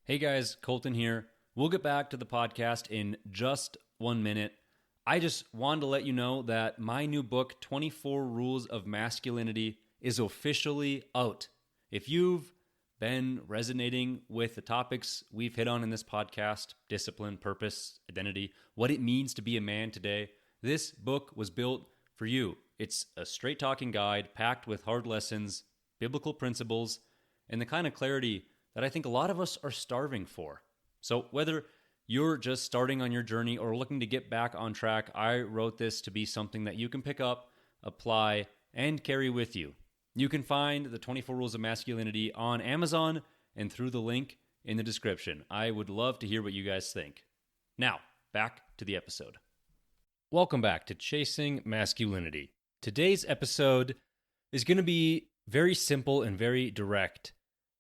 Hey guys, Colton here. We'll get back to the podcast in just 1 minute. I just wanted to let you know that my new book, 24 Rules of Masculinity, is officially out. If you've been resonating with the topics we've hit on in this podcast, discipline, purpose, identity, what it means to be a man today, this book was built for you. It's a straight talking guide packed with hard lessons, biblical principles, and the kind of clarity that I think a lot of us are starving for. So whether you're just starting on your journey or looking to get back on track, I wrote this to be something that you can pick up, apply, and carry with you. You can find the 24 Rules of Masculinity on Amazon and through the link in the description. I would love to hear what you guys think. Now, back to the episode. Welcome back to Chasing Masculinity. Today's episode is going to be very simple and very direct,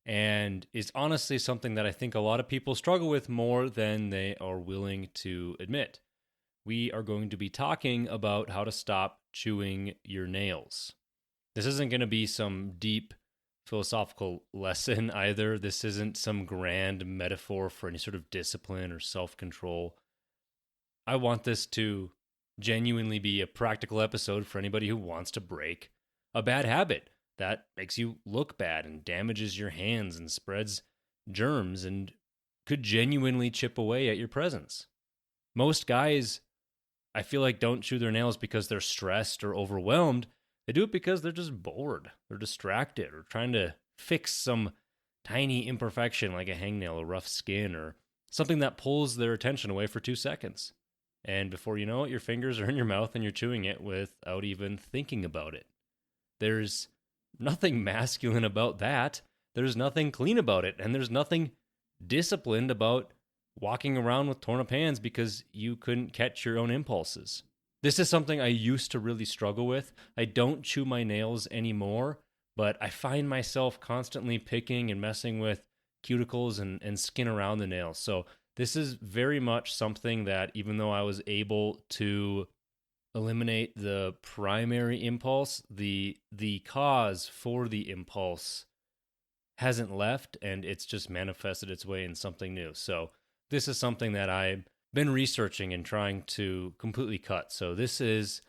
and is honestly something that I think a lot of people struggle with more than they are willing to admit. We are going to be talking about how to stop chewing your nails. This isn't going to be some deep philosophical lesson either. This isn't some grand metaphor for any sort of discipline or self-control. I want this to genuinely be a practical episode for anybody who wants to break a bad habit that makes you look bad and damages your hands and spreads germs and could genuinely chip away at your presence. Most guys, I feel like, don't chew their nails because they're stressed or overwhelmed. They do it because they're just bored, they're distracted, or trying to fix some tiny imperfection like a hangnail, a rough skin, or something that pulls their attention away for 2 seconds. And before you know it, your fingers are in your mouth and you're chewing it without even thinking about it. There's nothing masculine about that. There's nothing clean about it. And there's nothing disciplined about walking around with torn up hands because you couldn't catch your own impulses. This is something I used to really struggle with. I don't chew my nails anymore, but I find myself constantly picking and messing with cuticles and skin around the nails. So this is very much something that, even though I was able to eliminate the primary impulse, the cause for the impulse hasn't left, and it's just manifested its way in something new. So this is something that I've been researching and trying to completely cut. So this is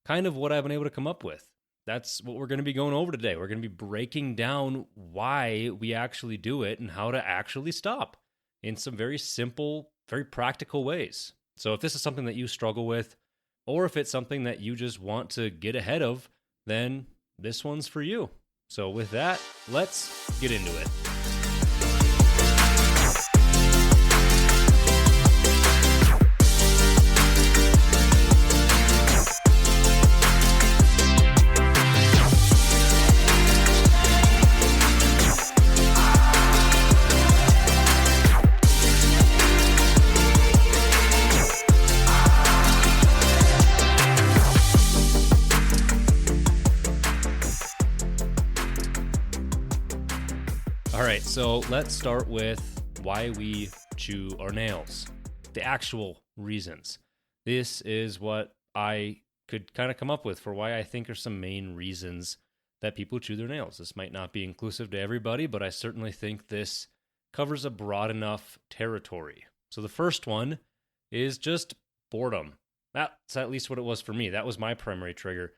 kind of what I've been able to come up with. That's what we're going to be going over today. We're going to be breaking down why we actually do it and how to actually stop in some very simple, very practical ways. So if this is something that you struggle with, or if it's something that you just want to get ahead of, then this one's for you. So with that, let's get into it. All right, so let's start with why we chew our nails, the actual reasons. This is what I could kind of come up with for why I think are some main reasons that people chew their nails. This might not be inclusive to everybody, but I certainly think this covers a broad enough territory. So the first one is just boredom. That's at least what it was for me. That was my primary trigger.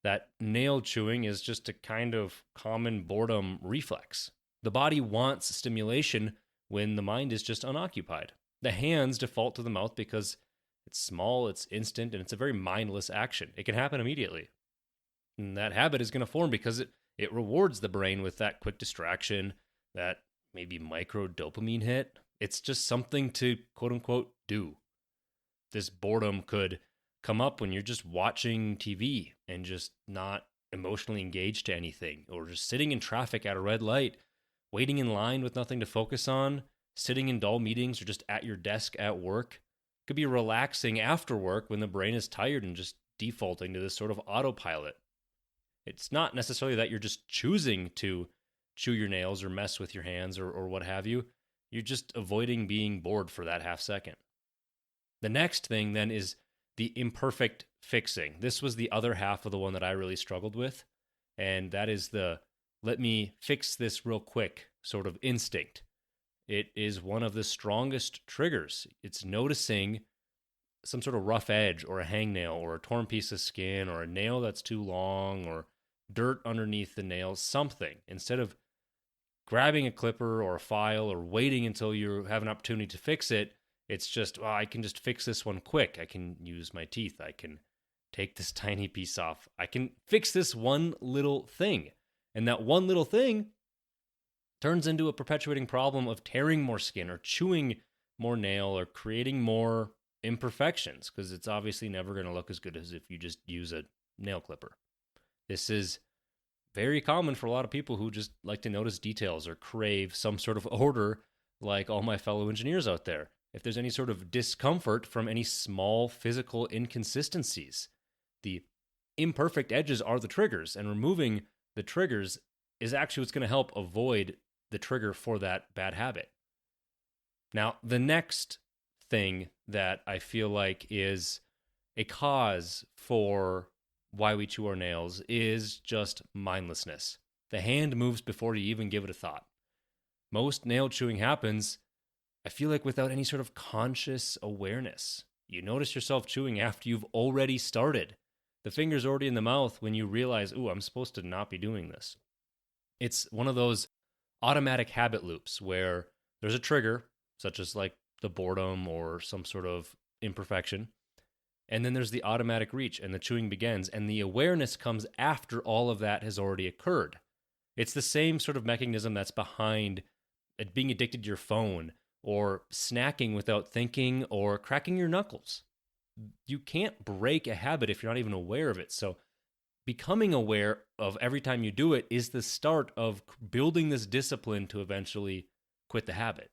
That nail chewing is just a kind of common boredom reflex. The body wants stimulation when the mind is just unoccupied. The hands default to the mouth because it's small, it's instant, and it's a very mindless action. It can happen immediately. And that habit is going to form because it rewards the brain with that quick distraction, that maybe micro dopamine hit. It's just something to quote unquote do. This boredom could come up when you're just watching TV and just not emotionally engaged to anything, or just sitting in traffic at a red light, waiting in line with nothing to focus on, sitting in dull meetings, or just at your desk at work. It could be relaxing after work when the brain is tired and just defaulting to this sort of autopilot. It's not necessarily that you're just choosing to chew your nails or mess with your hands or what have you. You're just avoiding being bored for that half second. The next thing then is the imperfect fixing. This was the other half of the one that I really struggled with, and that is the let me fix this real quick sort of instinct. it is one of the strongest triggers. It's noticing some sort of rough edge or a hangnail or a torn piece of skin or a nail that's too long or dirt underneath the nail, something. Instead of grabbing a clipper or a file or waiting until you have an opportunity to fix it, it's just, well, I can just fix this one quick. I can use my teeth. I can take this tiny piece off. I can fix this one little thing. And that one little thing turns into a perpetuating problem of tearing more skin or chewing more nail or creating more imperfections, because it's obviously never going to look as good as if you just use a nail clipper. This is very common for a lot of people who just like to notice details or crave some sort of order, like all my fellow engineers out there. If there's any sort of discomfort from any small physical inconsistencies, the imperfect edges are the triggers, and removing the triggers is actually what's going to help avoid the trigger for that bad habit. Now, the next thing that I feel like is a cause for why we chew our nails is just mindlessness. The hand moves before you even give it a thought. Most nail chewing happens, I feel like, without any sort of conscious awareness. You notice yourself chewing after you've already started. The finger's already in the mouth when you realize, ooh, I'm supposed to not be doing this. It's one of those automatic habit loops where there's a trigger, such as like the boredom or some sort of imperfection, and then there's the automatic reach and the chewing begins, and the awareness comes after all of that has already occurred. It's the same sort of mechanism that's behind being addicted to your phone or snacking without thinking or cracking your knuckles. You can't break a habit if you're not even aware of it. So becoming aware of every time you do it is the start of building this discipline to eventually quit the habit.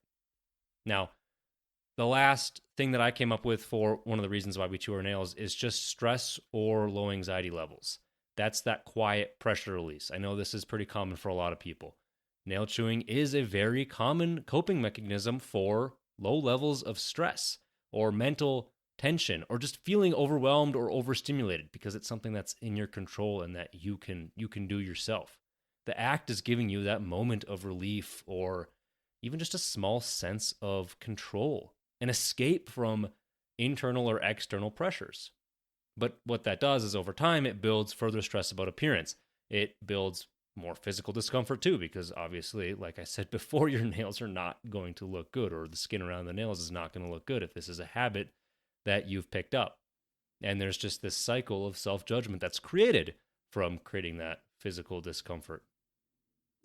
Now, the last thing that I came up with for one of the reasons why we chew our nails is just stress or low anxiety levels. That's that quiet pressure release. I know this is pretty common for a lot of people. Nail chewing is a very common coping mechanism for low levels of stress or mental tension or just feeling overwhelmed or overstimulated, because it's something that's in your control and that you can do yourself. The act is giving you that moment of relief or even just a small sense of control, an escape from internal or external pressures. But what that does is over time, it builds further stress about appearance. It builds more physical discomfort too, because obviously, like I said before, your nails are not going to look good, or the skin around the nails is not going to look good if this is a habit that you've picked up. And there's just this cycle of self-judgment that's created from creating that physical discomfort.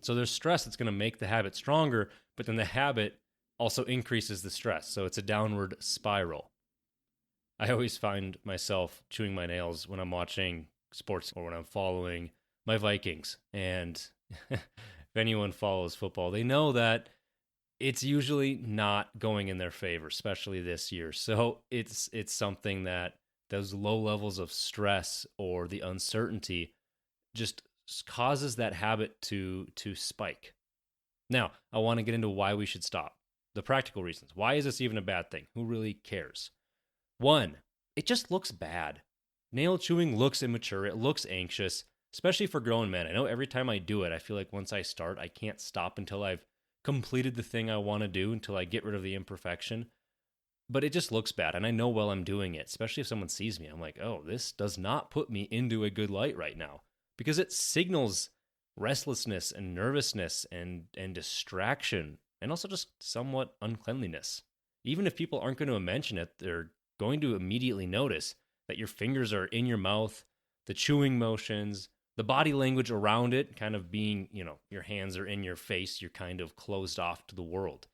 So there's stress that's going to make the habit stronger, but then the habit also increases the stress. So it's a downward spiral. I always find myself chewing my nails when I'm watching sports or when I'm following my Vikings. And if anyone follows football, they know that it's usually not going in their favor, especially this year. So it's something that those low levels of stress or the uncertainty just causes that habit to spike. Now, I want to get into why we should stop. The practical reasons. Why is this even a bad thing? Who really cares? One, it just looks bad. Nail chewing looks immature. It looks anxious, especially for grown men. I know every time I do it, I feel like once I start, I can't stop until I've completed the thing I want to do, until I get rid of the imperfection. But it just looks bad, and I know while I'm doing it, especially if someone sees me, I'm like, oh, this does not put me into a good light right now, because it signals restlessness and nervousness and distraction, and also just somewhat uncleanliness. Even if people aren't going to mention it, they're going to immediately notice that your fingers are in your mouth, the chewing motions, the body language around it, kind of being, your hands are in your face, you're kind of closed off to the world.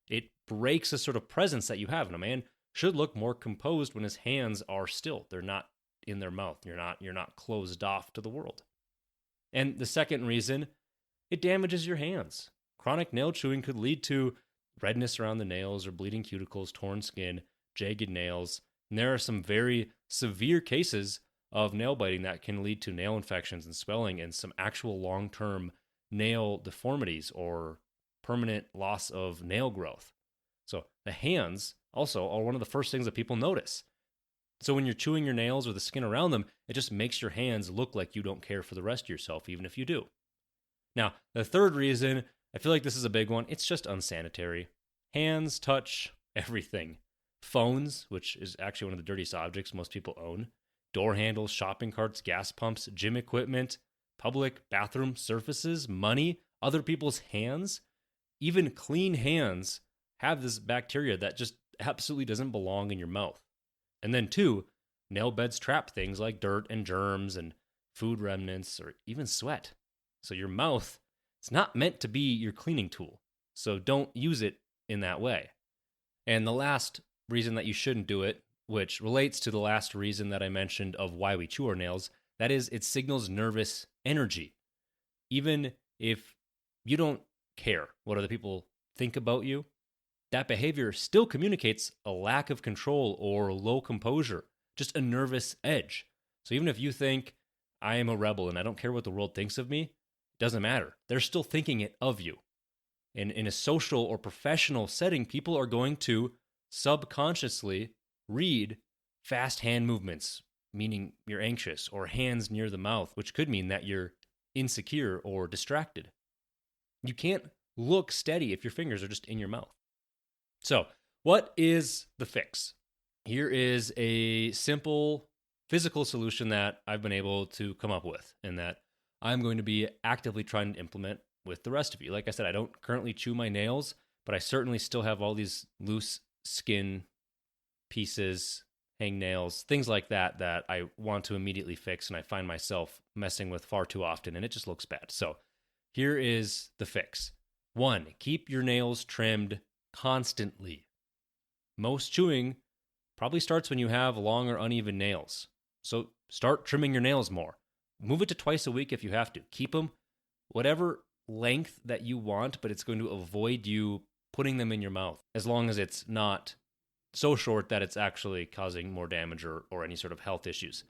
It breaks a sort of presence that you have. And a man should look more composed when his hands are still. They're not in their mouth. You're not closed off to the world. And the second reason, it damages your hands. Chronic nail chewing could lead to redness around the nails or bleeding cuticles, torn skin, jagged nails. And there are some very severe cases of nail biting that can lead to nail infections and swelling and some actual long-term nail deformities or permanent loss of nail growth. So the hands also are one of the first things that people notice. So when you're chewing your nails or the skin around them, it just makes your hands look like you don't care for the rest of yourself, even if you do. Now, the third reason, I feel like this is a big one, it's just unsanitary. hands touch everything. Phones, which is actually one of the dirtiest objects most people own, door handles, shopping carts, gas pumps, gym equipment, public bathroom surfaces, money, other people's hands, even clean hands have this bacteria that just absolutely doesn't belong in your mouth. And then 2, nail beds trap things like dirt and germs and food remnants or even sweat. So your mouth, it's not meant to be your cleaning tool. So don't use it in that way. And the last reason that you shouldn't do it, which relates to the last reason that I mentioned of why we chew our nails, that is, it signals nervous energy. Even if you don't care what other people think about you, that behavior still communicates a lack of control or low composure, just a nervous edge. So even if you think, I am a rebel and I don't care what the world thinks of me, it doesn't matter. They're still thinking it of you. And in a social or professional setting, people are going to subconsciously read fast hand movements, meaning you're anxious, or hands near the mouth, which could mean that you're insecure or distracted. You can't look steady if your fingers are just in your mouth. So, what is the fix? Here is a simple physical solution that I've been able to come up with and that I'm going to be actively trying to implement with the rest of you. Like I said, I don't currently chew my nails, but I certainly still have all these loose skin pieces, hangnails, things like that that I want to immediately fix, and I find myself messing with far too often, and it just looks bad. So here is the fix. 1, keep your nails trimmed constantly. Most chewing probably starts when you have long or uneven nails. So start trimming your nails more. Move it to twice a week if you have to. Keep them whatever length that you want, but it's going to avoid you putting them in your mouth as long as it's not so short that it's actually causing more damage or any sort of health issues.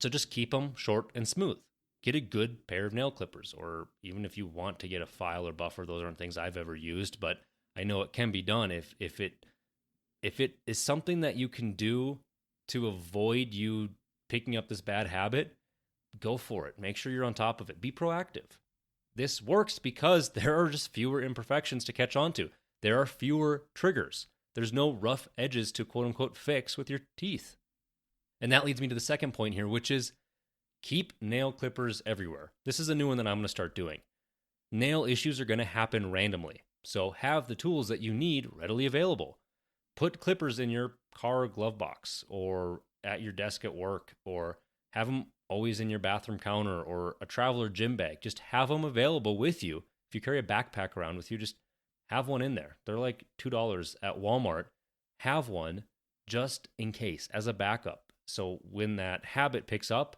So just keep them short and smooth. Get a good pair of nail clippers, or even if you want to get a file or buffer, those aren't things I've ever used, but I know it can be done if it is something that you can do to avoid you picking up this bad habit. Go for it. Make sure you're on top of it. Be proactive. This works because there are just fewer imperfections to catch on to. There are fewer triggers. There's no rough edges to quote unquote fix with your teeth. And that leads me to the second point here, which is keep nail clippers everywhere. This is a new one that I'm going to start doing. Nail issues are going to happen randomly. So have the tools that you need readily available. Put clippers in your car glove box or at your desk at work, or have them always in your bathroom counter or a traveler gym bag. Just have them available with you. If you carry a backpack around with you, just have one in there. They're like $2 at Walmart. Have one just in case as a backup. So when that habit picks up,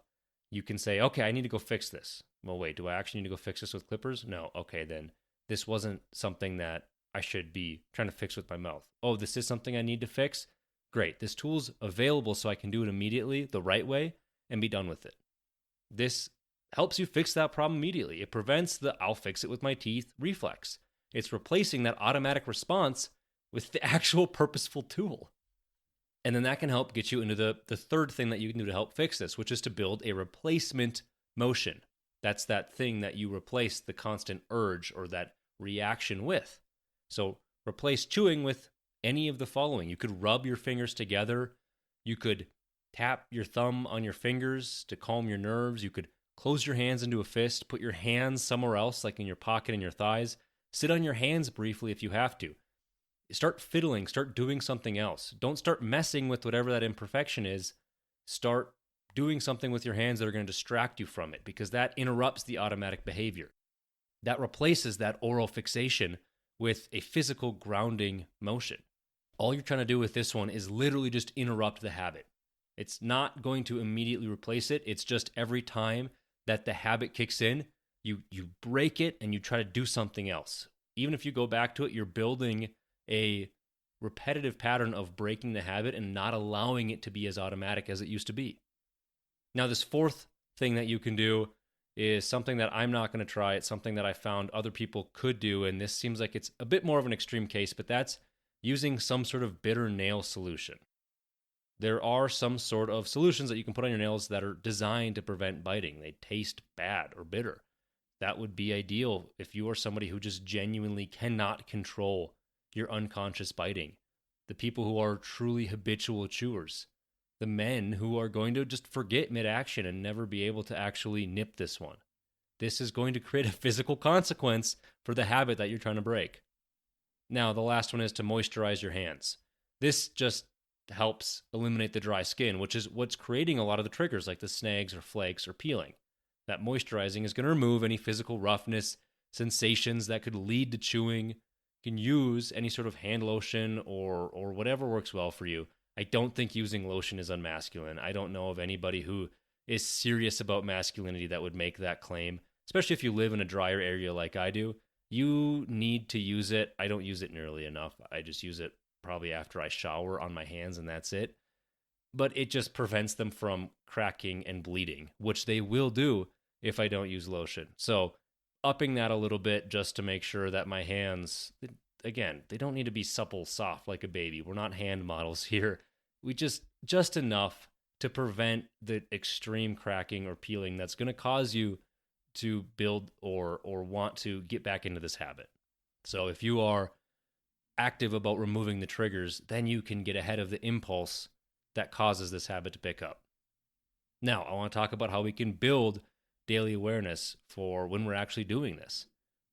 you can say, okay, I need to go fix this. Well, wait, do I actually need to go fix this with clippers? No. Okay, then this wasn't something that I should be trying to fix with my mouth. Oh, this is something I need to fix? Great. This tool's available so I can do it immediately the right way and be done with it. This helps you fix that problem immediately. It prevents the I'll fix it with my teeth reflex. It's replacing that automatic response with the actual purposeful tool. And then that can help get you into the third thing that you can do to help fix this, which is to build a replacement motion. That's that thing that you replace the constant urge or that reaction with. So replace chewing with any of the following. You could rub your fingers together. You could tap your thumb on your fingers to calm your nerves. You could close your hands into a fist, put your hands somewhere else, like in your pocket and your thighs. Sit on your hands briefly if you have to. Start fiddling, start doing something else. Don't start messing with whatever that imperfection is. Start doing something with your hands that are going to distract you from it, because that interrupts the automatic behavior. That replaces that oral fixation with a physical grounding motion. All you're trying to do with this one is literally just interrupt the habit. It's not going to immediately replace it. It's just every time that the habit kicks in, you break it and you try to do something else. Even if you go back to it, you're building a repetitive pattern of breaking the habit and not allowing it to be as automatic as it used to be. Now, this fourth thing that you can do is something that I'm not going to try. It's something that I found other people could do, and this seems like it's a bit more of an extreme case, but that's using some sort of bitter nail solution. There are some sort of solutions that you can put on your nails that are designed to prevent biting. They taste bad or bitter. That would be ideal if you are somebody who just genuinely cannot control your unconscious biting, the people who are truly habitual chewers, the men who are going to just forget mid-action and never be able to actually nip this one. This is going to create a physical consequence for the habit that you're trying to break. Now, the last one is to moisturize your hands. This just helps eliminate the dry skin, which is what's creating a lot of the triggers like the snags or flakes or peeling. That moisturizing is going to remove any physical roughness, sensations that could lead to chewing. You can use any sort of hand lotion or whatever works well for you. I don't think using lotion is unmasculine. I don't know of anybody who is serious about masculinity that would make that claim, especially if you live in a drier area like I do. You need to use it. I don't use it nearly enough. I just use it probably after I shower on my hands, and that's it. But it just prevents them from cracking and bleeding, which they will do if I don't use lotion. So upping that a little bit just to make sure that my hands, again, they don't need to be supple, soft like a baby. We're not hand models here. We just enough to prevent the extreme cracking or peeling that's going to cause you to build or want to get back into this habit. So if you are active about removing the triggers, then you can get ahead of the impulse that causes this habit to pick up. Now, I want to talk about how we can build daily awareness for when we're actually doing this.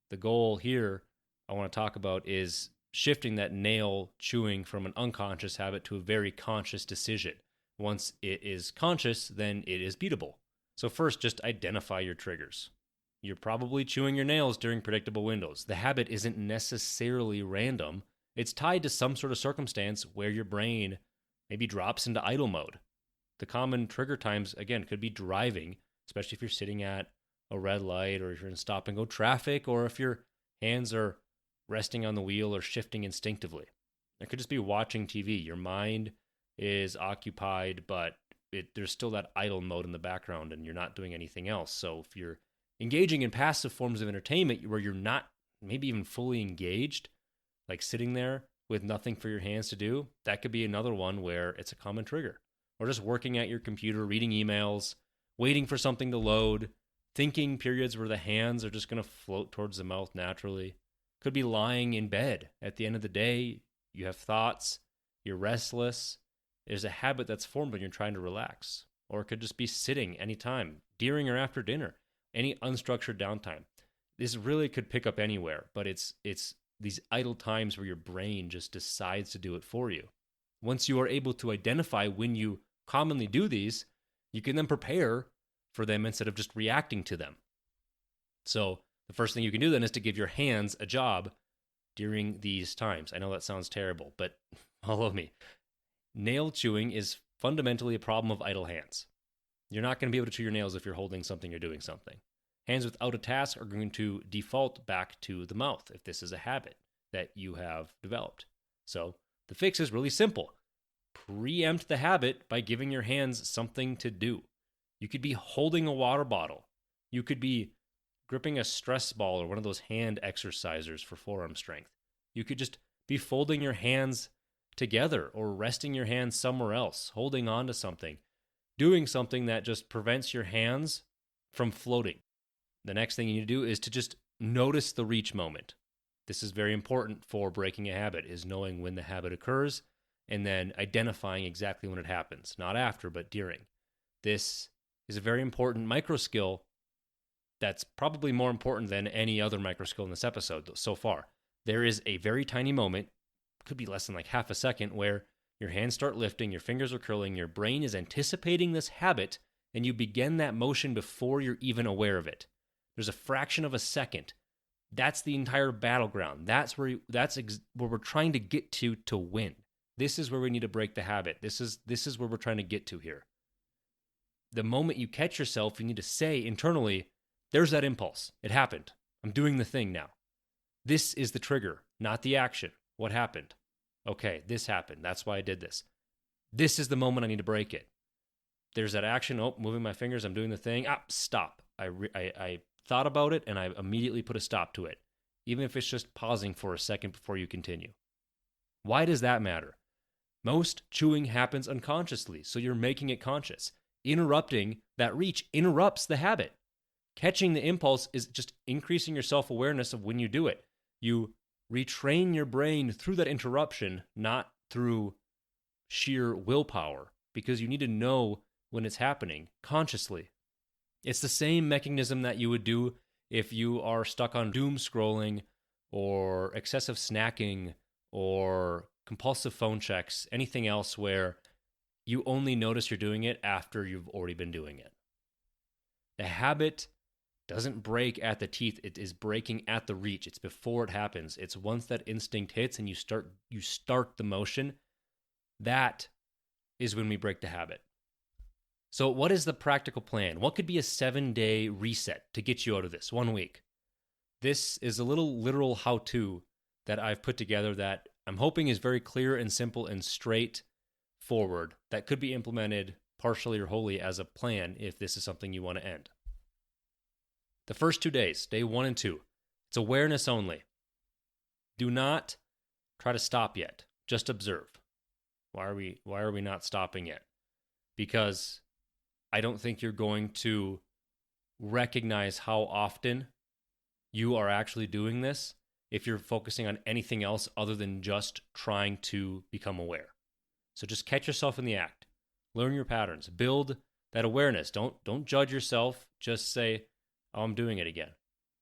The goal here I want to talk about is shifting that nail chewing from an unconscious habit to a very conscious decision. Once it is conscious, then it is beatable. So first, just identify your triggers. You're probably chewing your nails during predictable windows. The habit isn't necessarily random. It's tied to some sort of circumstance where your brain maybe drops into idle mode. The common trigger times, again, could be driving, especially if you're sitting at a red light or if you're in stop and go traffic or if your hands are resting on the wheel or shifting instinctively. It could just be watching TV. Your mind is occupied, but there's still that idle mode in the background and you're not doing anything else. So if you're engaging in passive forms of entertainment where you're not maybe even fully engaged, like sitting there with nothing for your hands to do, that could be another one where it's a common trigger. Or just working at your computer, reading emails, waiting for something to load, thinking periods where the hands are just going to float towards the mouth naturally. Could be lying in bed. At the end of the day, you have thoughts, you're restless. There's a habit that's formed when you're trying to relax. Or it could just be sitting anytime, during or after dinner, any unstructured downtime. This really could pick up anywhere, but it's these idle times where your brain just decides to do it for you. Once you are able to identify when you commonly do these, you can then prepare for them instead of just reacting to them. So the first thing you can do then is to give your hands a job during these times. I know that sounds terrible, but follow me. Nail chewing is fundamentally a problem of idle hands. You're not going to be able to chew your nails if you're holding something or doing something. Hands without a task are going to default back to the mouth if this is a habit that you have developed. So the fix is really simple. Preempt the habit by giving your hands something to do. You could be holding a water bottle. You could be gripping a stress ball or one of those hand exercisers for forearm strength. You could just be folding your hands together or resting your hands somewhere else, holding on to something, doing something that just prevents your hands from floating. The next thing you need to do is to just notice the reach moment. This is very important for breaking a habit, is knowing when the habit occurs and then identifying exactly when it happens, not after, but during. This is a very important micro skill that's probably more important than any other micro skill in this episode so far. There is a very tiny moment, could be less than like half a second, where your hands start lifting, your fingers are curling, your brain is anticipating this habit, and you begin that motion before you're even aware of it. There's a fraction of a second. That's the entire battleground. That's where we're trying to get to win. This is where we need to break the habit. This is where we're trying to get to here. The moment you catch yourself, you need to say internally, there's that impulse. It happened. I'm doing the thing now. This is the trigger, not the action. What happened? Okay, this happened. That's why I did this. This is the moment I need to break it. There's that action. Oh, moving my fingers. I'm doing the thing. Stop. I thought about it and I immediately put a stop to it, even if it's just pausing for a second before you continue. Why does that matter? Most chewing happens unconsciously, so you're making it conscious. Interrupting that reach interrupts the habit. Catching the impulse is just increasing your self-awareness of when you do it. You retrain your brain through that interruption, not through sheer willpower, because you need to know when it's happening consciously. It's the same mechanism that you would do if you are stuck on doom scrolling or excessive snacking or compulsive phone checks, anything else where you only notice you're doing it after you've already been doing it. The habit doesn't break at the teeth. It is breaking at the reach. It's before it happens. It's once that instinct hits and you start the motion, that is when we break the habit. So what is the practical plan? What could be a 7-day reset to get you out of this 1 week? This is a little literal how-to that I've put together that I'm hoping is very clear and simple and straightforward that could be implemented partially or wholly as a plan if this is something you want to end. The first 2 days, day 1 and 2, it's awareness only. Do not try to stop yet. Just observe. Why are we not stopping yet? Because I don't think you're going to recognize how often you are actually doing this if you're focusing on anything else other than just trying to become aware. So just catch yourself in the act. Learn your patterns. Build that awareness. Don't judge yourself. Just say, oh, I'm doing it again.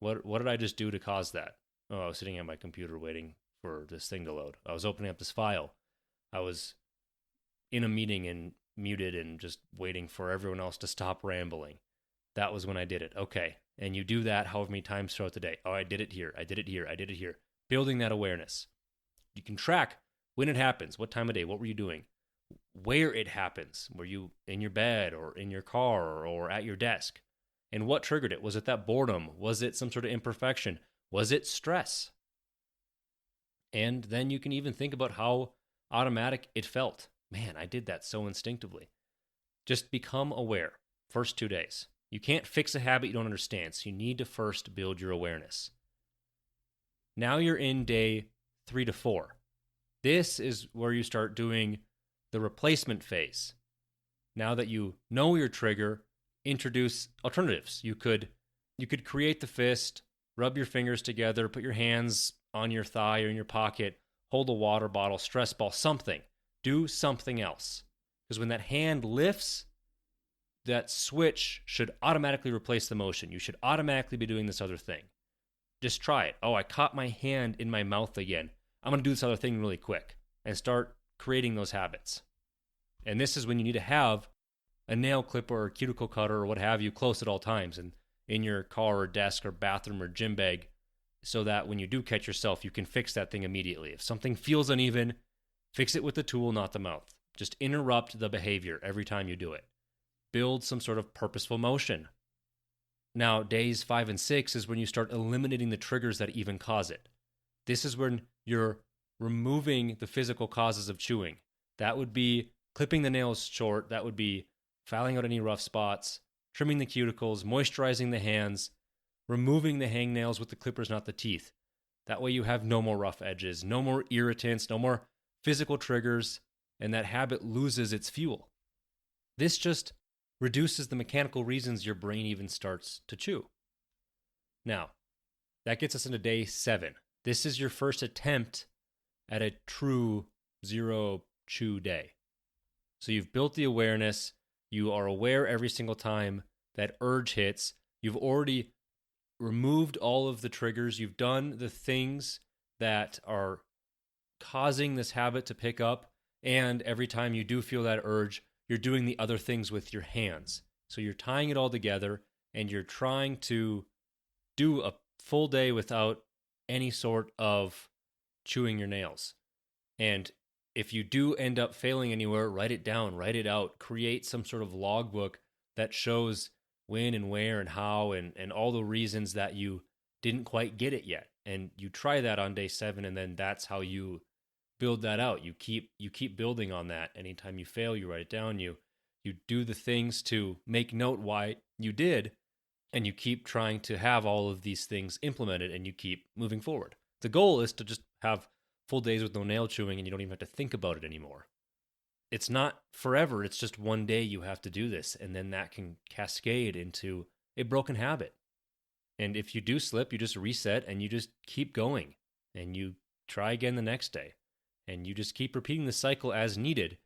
What did I just do to cause that? Oh, I was sitting at my computer waiting for this thing to load. I was opening up this file. I was in a meeting and muted and just waiting for everyone else to stop rambling. That was when I did it. Okay. And you do that however many times throughout the day. Oh, I did it here. I did it here. I did it here. Building that awareness. You can track when it happens. What time of day? What were you doing? Where it happens. Were you in your bed or in your car or at your desk? And what triggered it? Was it that boredom? Was it some sort of imperfection? Was it stress? And then you can even think about how automatic it felt. Man, I did that so instinctively. Just become aware. First 2 days. You can't fix a habit you don't understand, so you need to first build your awareness. Now you're in day 3 to 4. This is where you start doing the replacement phase. Now that you know your trigger, introduce alternatives. You could create the fist, rub your fingers together, put your hands on your thigh or in your pocket, hold a water bottle, stress ball, something. Do something else. Because when that hand lifts, that switch should automatically replace the motion. You should automatically be doing this other thing. Just try it. Oh, I caught my hand in my mouth again. I'm going to do this other thing really quick and start creating those habits. And this is when you need to have a nail clipper or cuticle cutter or what have you close at all times and in your car or desk or bathroom or gym bag so that when you do catch yourself, you can fix that thing immediately. If something feels uneven, fix it with the tool, not the mouth. Just interrupt the behavior every time you do it. Build some sort of purposeful motion. Now, days 5 and 6 is when you start eliminating the triggers that even cause it. This is when you're removing the physical causes of chewing. That would be clipping the nails short. That would be filing out any rough spots, trimming the cuticles, moisturizing the hands, removing the hangnails with the clippers, not the teeth. That way you have no more rough edges, no more irritants, no more physical triggers, and that habit loses its fuel. This just reduces the mechanical reasons your brain even starts to chew. Now, that gets us into day 7. This is your first attempt at a true zero chew day. So you've built the awareness. You are aware every single time that urge hits. You've already removed all of the triggers. You've done the things that are causing this habit to pick up. And every time you do feel that urge, you're doing the other things with your hands. So you're tying it all together and you're trying to do a full day without any sort of chewing your nails. And if you do end up failing anywhere, write it down, write it out, create some sort of logbook that shows when and where and how and all the reasons that you didn't quite get it yet. And you try that on day 7, and then that's how you build that out. You keep building on that. Anytime you fail, you write it down, you do the things to make note why you did, and you keep trying to have all of these things implemented, and you keep moving forward. The goal is to just have full days with no nail chewing, and you don't even have to think about it anymore. It's not forever. It's just one day you have to do this, and then that can cascade into a broken habit. And if you do slip, you just reset and you just keep going. and you try again the next day, and you just keep repeating the cycle as needed.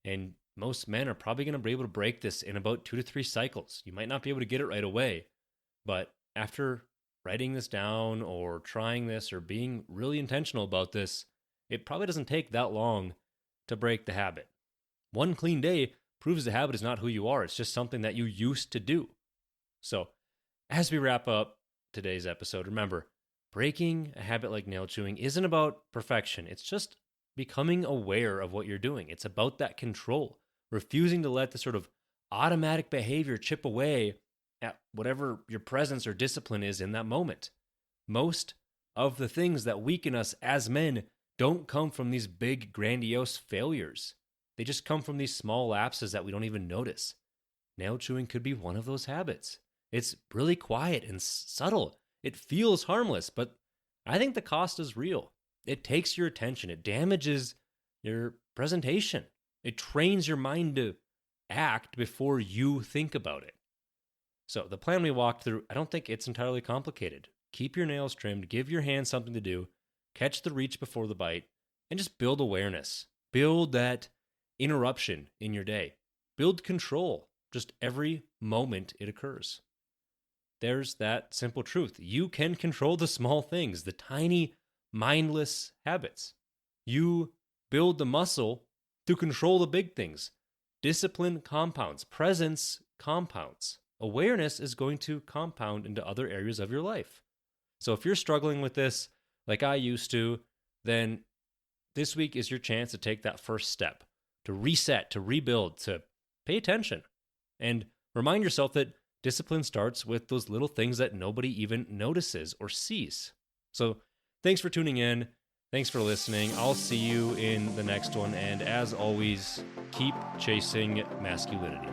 And most men are probably going to be able to break this in about 2 to 3 cycles. You might not be able to get it right away, but after writing this down or trying this or being really intentional about this, it probably doesn't take that long to break the habit. One clean day proves the habit is not who you are. It's just something that you used to do. So as we wrap up today's episode, remember, breaking a habit like nail chewing isn't about perfection. It's just becoming aware of what you're doing. It's about that control, refusing to let the sort of automatic behavior chip away at whatever your presence or discipline is in that moment. Most of the things that weaken us as men don't come from these big, grandiose failures. They just come from these small lapses that we don't even notice. Nail chewing could be one of those habits. It's really quiet and subtle. It feels harmless, but I think the cost is real. It takes your attention. It damages your presentation. It trains your mind to act before you think about it. So the plan we walked through, I don't think it's entirely complicated. Keep your nails trimmed, give your hands something to do, catch the reach before the bite, and just build awareness. Build that interruption in your day. Build control just every moment it occurs. There's that simple truth. You can control the small things, the tiny, mindless habits. You build the muscle to control the big things. Discipline compounds. Presence compounds. Awareness is going to compound into other areas of your life. So if you're struggling with this, like I used to, then this week is your chance to take that first step, to reset, to rebuild, to pay attention, and remind yourself that discipline starts with those little things that nobody even notices or sees. So thanks for tuning in. Thanks for listening. I'll see you in the next one. And as always, keep chasing masculinity.